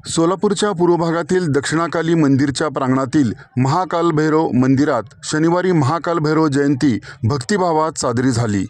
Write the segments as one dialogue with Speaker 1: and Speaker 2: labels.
Speaker 1: सोलापूरच्या पूर्व भागातील दक्षिणाकाली मंदिरच्या प्रांगणातील महाकाल भैरव मंदिरात शनिवारी महाकाल भैरव जयंती भक्तिभावात साजरी झाली।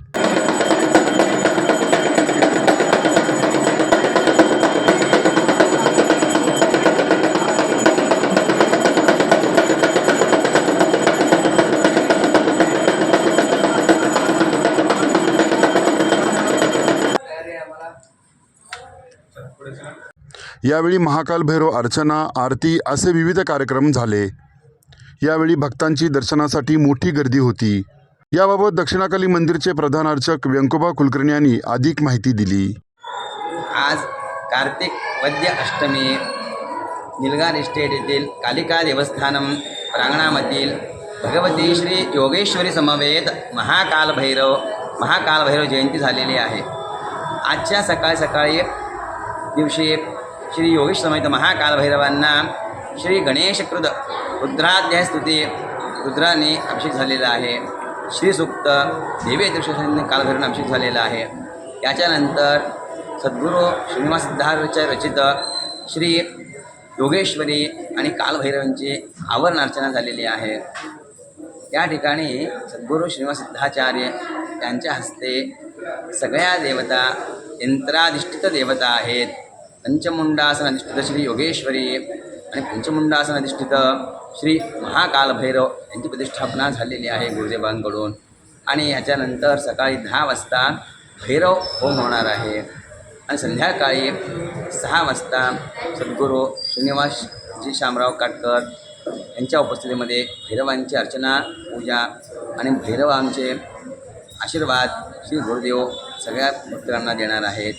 Speaker 1: यावेळी महाकाल भैरव अर्चना, आरती असे विविध कार्यक्रम झाले। यावेळी भक्तांची दर्शनासाठी मोठी गर्दी होती। याबाबत दक्षिणाकाली मंदिरचे प्रधान अर्चक व्यंकोबा कुलकर्णी यांनी अधिक माहिती दिली।
Speaker 2: आज कार्तिक वद्य अष्टमी निलगार इस्टेट येथील कालिका देवस्थानम प्रांगणामधील भगवती श्री योगेश्वरी समवेत महाकाल भैरव जयंती झालेली आहे। आजच्या सकाळी दिवशी श्री योगेश समेत महाकाल भैरवांना श्री गणेशकृत रुद्राध्याय स्तुती रुद्राने अभिषेक झालेला आहे। श्री सूक्त देवी दृष्टीने कालभैरवांना अभिषेक झालेला आहे। याच्यानंतर सद्गुरू श्रीनिवास सिद्धार्थच्या रचित श्री योगेश्वरी आणि कालभैरवांची आवरण अर्चना झालेली आहे। या ठिकाणी सद्गुरू श्रीनिवास सिद्धाचार्य यांच्या हस्ते सगळ्या देवता यंत्राधिष्ठित देवता आहेत। पंचमुंडासन अधिष्ठित श्री योगेश्वरी आणि पंचमुंडासन अधिष्ठित श्री महाकाल भैरव यांची प्रतिष्ठापना झालेली आहे गुरुदेवांकडून। आणि याच्यानंतर सकाळी 10 वाजता भैरव होम होणार आहे आणि संध्याकाळी 6 वाजता सद्गुरू श्रीनिवासजी शामराव काटकर यांच्या उपस्थितीमध्ये भैरवांची अर्चना पूजा आणि भैरवांचे आशीर्वाद श्री गुरुदेव सगळ्या भक्तांना देणार आहेत।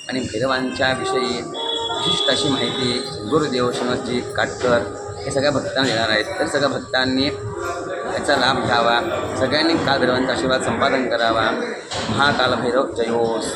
Speaker 2: आणि भैरवांच्या विषयी विशिष्ट अशी माहिती गुरुदेव श्रीनिवासजी काटकर हे सगळ्या भक्तांना देणार आहेत। तर सगळ्या भक्तांनी याचा लाभ घ्यावा, सगळ्यांनी काल भैरवांचा आशीर्वाद संपादन करावा। महाकाल भैरव जयोस।